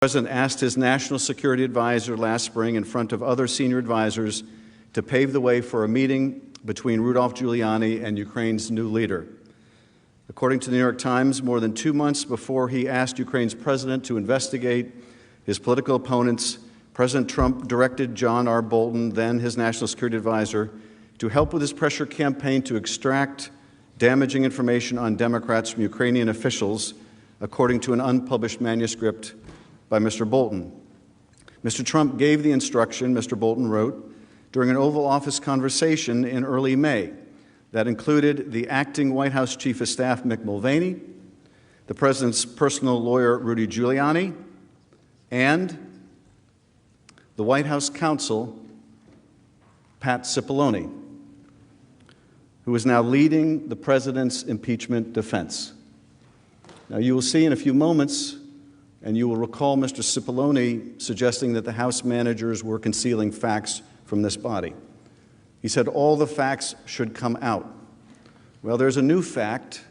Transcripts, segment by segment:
The President asked his national security advisor last spring in front of other senior advisors to pave the way for a meeting between Rudolph Giuliani and Ukraine's new leader. According to the New York Times, more than 2 months before he asked Ukraine's president to investigate his political opponents, President Trump directed John R. Bolton, then his national security advisor, to help with his pressure campaign to extract damaging information on Democrats from Ukrainian officials, according to an unpublished manuscript by Mr. Bolton. Mr. Trump gave the instruction, Mr. Bolton wrote, during an Oval Office conversation in early May that included the acting White House Chief of Staff, Mick Mulvaney, the President's personal lawyer, Rudy Giuliani, and the White House counsel, Pat Cipollone, who is now leading the President's impeachment defense. Now, you will see in a few moments, and you will recall Mr. Cipollone suggesting that the House managers were concealing facts from this body. He said all the facts should come out. Well, there's a new fact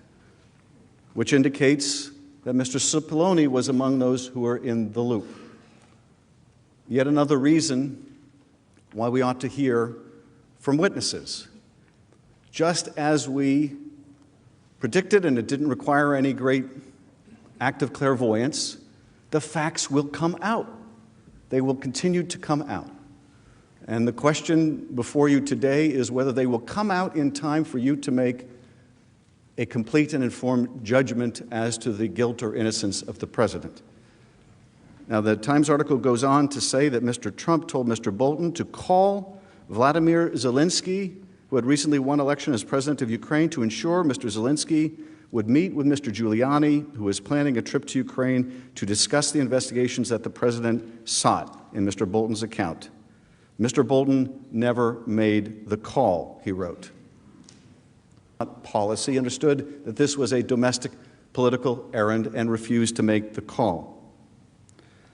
which indicates that Mr. Cipollone was among those who were in the loop. Yet another reason why we ought to hear from witnesses. Just as we predicted, and it didn't require any great act of clairvoyance, the facts will come out. They will continue to come out. And the question before you today is whether they will come out in time for you to make a complete and informed judgment as to the guilt or innocence of the President. Now, the Times article goes on to say that Mr. Trump told Mr. Bolton to call Vladimir Zelensky, who had recently won election as president of Ukraine, to ensure Mr. Zelensky would meet with Mr. Giuliani, who was planning a trip to Ukraine to discuss the investigations that the President sought in Mr. Bolton's account. Mr. Bolton never made the call, he wrote. Policy understood that this was a domestic political errand and refused to make the call.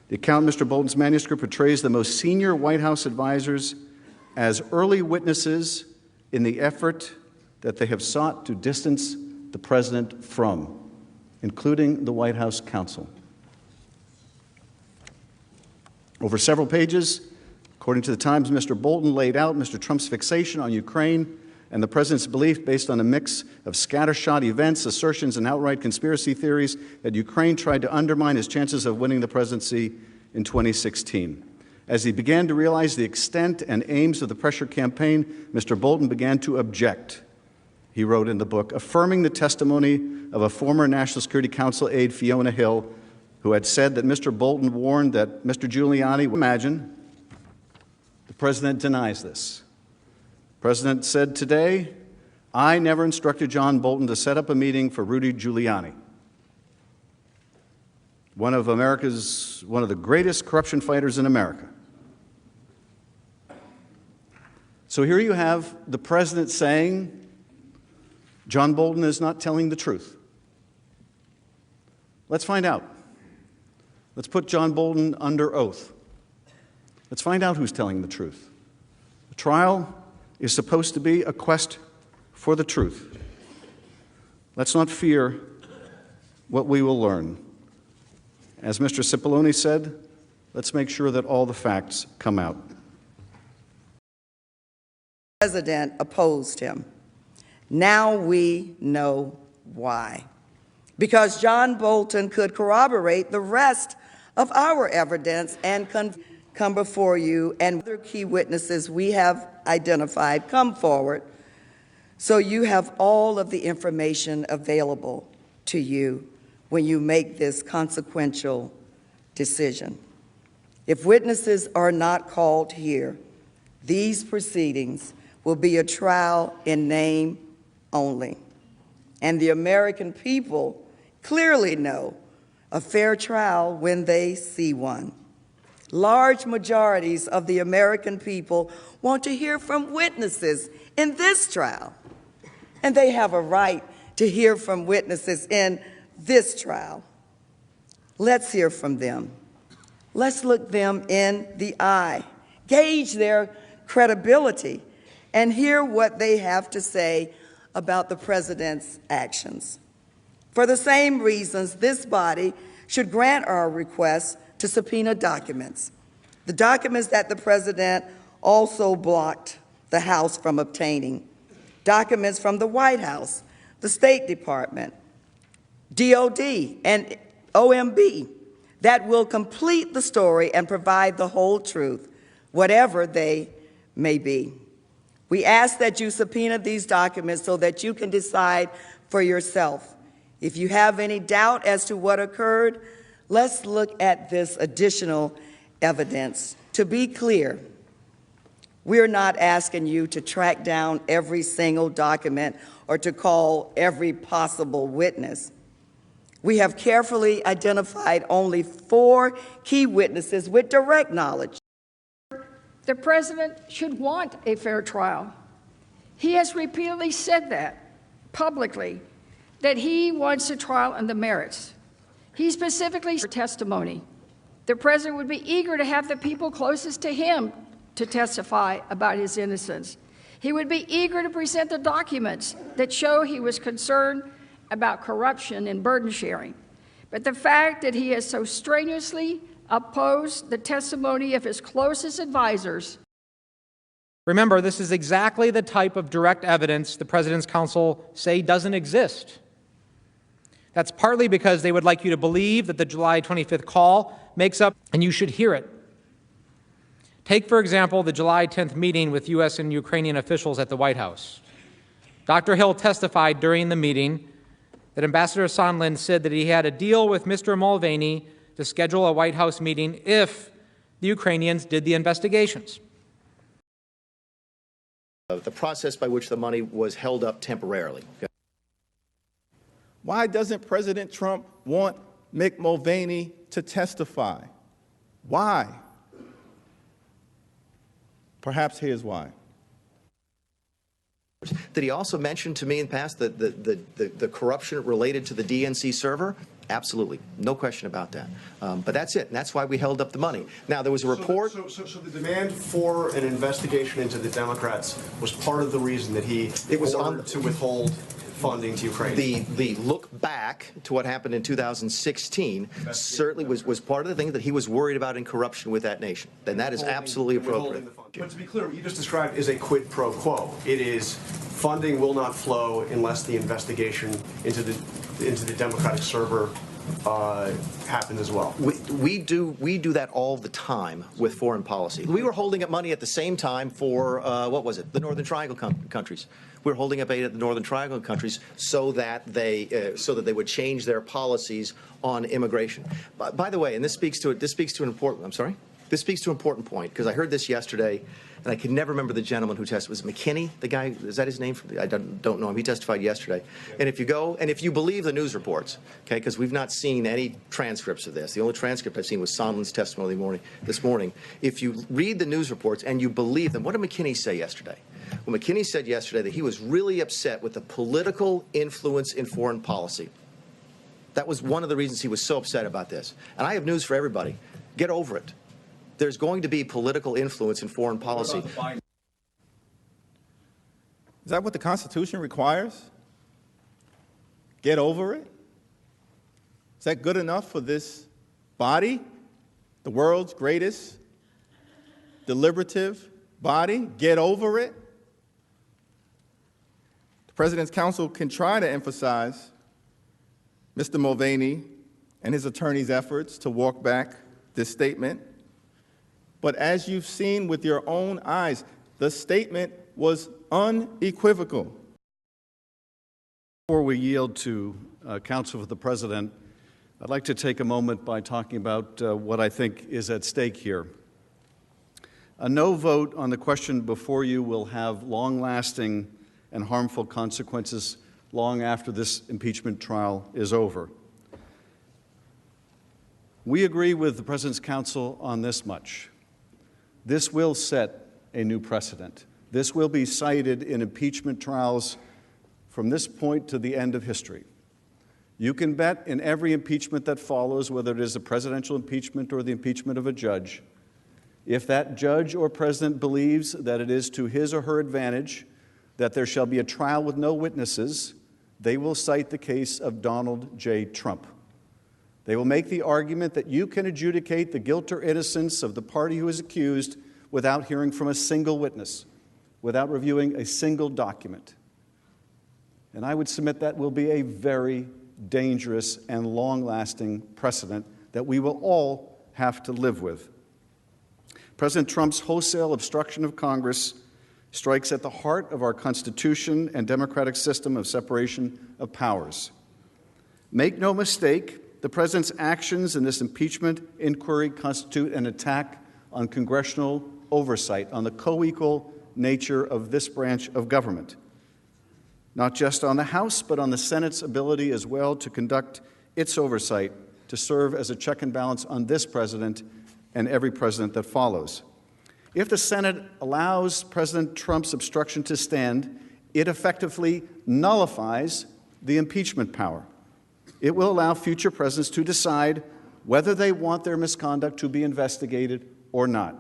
The account in Mr. Bolton's manuscript portrays the most senior White House advisors as early witnesses in the effort that they have sought to distance the President from, including the White House counsel. Over several pages, according to the Times, Mr. Bolton laid out Mr. Trump's fixation on Ukraine and the President's belief, based on a mix of scattershot events, assertions, and outright conspiracy theories, that Ukraine tried to undermine his chances of winning the presidency in 2016. As he began to realize the extent and aims of the pressure campaign, Mr. Bolton began to object. He wrote in the book, affirming the testimony of a former National Security Council aide, Fiona Hill, who had said that Mr. Bolton warned that Mr. Giuliani would imagine. The President denies this. The President said today, I never instructed John Bolton to set up a meeting for Rudy Giuliani, one of the greatest corruption fighters in America. So here you have the President saying John Bolton is not telling the truth. Let's find out. Let's put John Bolton under oath. Let's find out who's telling the truth. The trial is supposed to be a quest for the truth. Let's not fear what we will learn. As Mr. Cipollone said, let's make sure that all the facts come out. The President opposed him. Now we know why. Because John Bolton could corroborate the rest of our evidence and come before you, and other key witnesses we have identified come forward, so you have all of the information available to you when you make this consequential decision. If witnesses are not called here, these proceedings will be a trial in name only. And the American people clearly know a fair trial when they see one. Large majorities of the American people want to hear from witnesses in this trial, and they have a right to hear from witnesses in this trial. Let's hear from them. Let's look them in the eye, gauge their credibility, and hear what they have to say about the President's actions. For the same reasons, this body should grant our request to subpoena documents. The documents that the president also blocked the House from obtaining. Documents from the White House, the State Department, DOD, and OMB that will complete the story and provide the whole truth, whatever they may be. We ask that you subpoena these documents so that you can decide for yourself. If you have any doubt as to what occurred, let's look at this additional evidence. To be clear, we're not asking you to track down every single document or to call every possible witness. We have carefully identified only 4 key witnesses with direct knowledge. The president should want a fair trial. He has repeatedly said that publicly, that he wants a trial on the merits. He specifically for testimony. The president would be eager to have the people closest to him to testify about his innocence. He would be eager to present the documents that show he was concerned about corruption and burden sharing. But the fact that he has so strenuously opposed the testimony of his closest advisors. Remember, this is exactly the type of direct evidence the President's counsel say doesn't exist. That's partly because they would like you to believe that the July 25th call makes up, and you should hear it. Take, for example, the July 10th meeting with U.S. and Ukrainian officials at the White House. Dr. Hill testified during the meeting that Ambassador Sondland said that he had a deal with Mr. Mulvaney to schedule a White House meeting if the Ukrainians did the investigations. The process by which the money was held up temporarily. Why doesn't President Trump want Mick Mulvaney to testify? Why? Perhaps here's why. Did he also mention to me in the past the corruption related to the DNC server? Absolutely. No question about that. But that's it. And that's why we held up the money. Now, there was a report. So the demand for an investigation into the Democrats was part of the reason that he ordered to withhold funding to Ukraine. The look back to what happened in 2016 certainly was part of the thing that he was worried about in corruption with that nation. And that is absolutely appropriate. But to be clear, what you just described is a quid pro quo. It is funding will not flow unless the investigation into the Democratic server happened as well. We do that all the time with foreign policy. We were holding up money at the same time for what was it? The Northern Triangle countries. We were holding up aid at the Northern Triangle countries so that they would change their policies on immigration. By the way, and this speaks to an important. I'm sorry. This speaks to an important point because I heard this yesterday, and I can never remember the gentleman who testified. Was it McKinney? The guy, is that his name? I don't know him. He testified yesterday. And if you believe the news reports, okay, because we've not seen any transcripts of this. The only transcript I've seen was Sondland's testimony this morning. If you read the news reports and you believe them, what did McKinney say yesterday? Well, McKinney said yesterday that he was really upset with the political influence in foreign policy. That was one of the reasons he was so upset about this. And I have news for everybody. Get over it. There's going to be political influence in foreign policy. Is that what the Constitution requires? Get over it? Is that good enough for this body, the world's greatest deliberative body? Get over it? The President's counsel can try to emphasize Mr. Mulvaney and his attorney's efforts to walk back this statement. But as you've seen with your own eyes, the statement was unequivocal. Before we yield to counsel for the president, I'd like to take a moment by talking about what I think is at stake here. A no vote on the question before you will have long-lasting and harmful consequences long after this impeachment trial is over. We agree with the President's counsel on this much. This will set a new precedent. This will be cited in impeachment trials from this point to the end of history. You can bet in every impeachment that follows, whether it is a presidential impeachment or the impeachment of a judge, if that judge or president believes that it is to his or her advantage that there shall be a trial with no witnesses, they will cite the case of Donald J. Trump. They will make the argument that you can adjudicate the guilt or innocence of the party who is accused without hearing from a single witness, without reviewing a single document. And I would submit that will be a very dangerous and long-lasting precedent that we will all have to live with. President Trump's wholesale obstruction of Congress strikes at the heart of our Constitution and democratic system of separation of powers. Make no mistake, the President's actions in this impeachment inquiry constitute an attack on congressional oversight, on the co-equal nature of this branch of government. Not just on the House, but on the Senate's ability as well to conduct its oversight, to serve as a check and balance on this president and every president that follows. If the Senate allows President Trump's obstruction to stand, it effectively nullifies the impeachment power. It will allow future presidents to decide whether they want their misconduct to be investigated or not,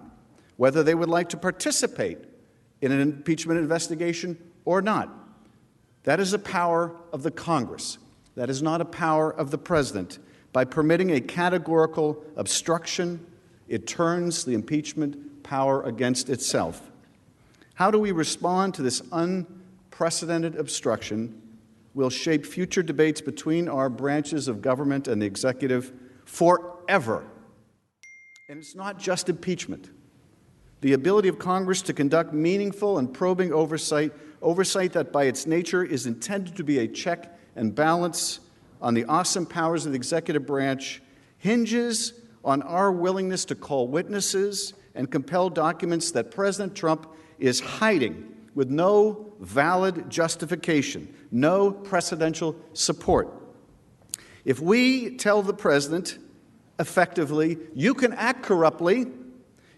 whether they would like to participate in an impeachment investigation or not. That is a power of the Congress. That is not a power of the President. By permitting a categorical obstruction, it turns the impeachment power against itself. How do we respond to this unprecedented obstruction will shape future debates between our branches of government and the executive forever. And it's not just impeachment. The ability of Congress to conduct meaningful and probing oversight that by its nature is intended to be a check and balance on the awesome powers of the executive branch, hinges on our willingness to call witnesses and compel documents that President Trump is hiding with no valid justification, no precedential support. If we tell the President effectively, you can act corruptly,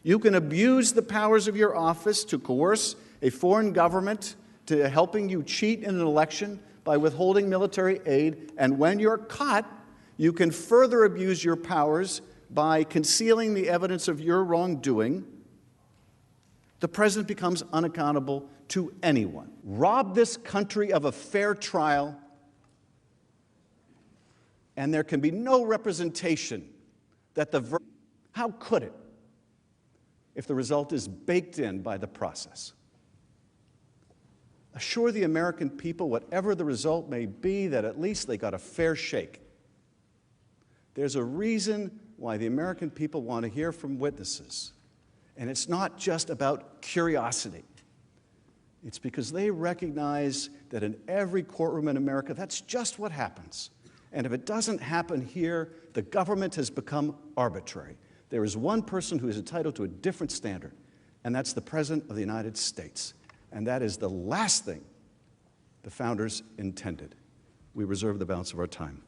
you can abuse the powers of your office to coerce a foreign government to helping you cheat in an election by withholding military aid, and when you're caught, you can further abuse your powers by concealing the evidence of your wrongdoing, the President becomes unaccountable to anyone. Rob this country of a fair trial, and there can be no representation that how could it, if the result is baked in by the process? Assure the American people, whatever the result may be, that at least they got a fair shake. There's a reason why the American people want to hear from witnesses. And it's not just about curiosity. It's because they recognize that in every courtroom in America, that's just what happens. And if it doesn't happen here, the government has become arbitrary. There is one person who is entitled to a different standard, and that's the President of the United States. And that is the last thing the founders intended. We reserve the balance of our time.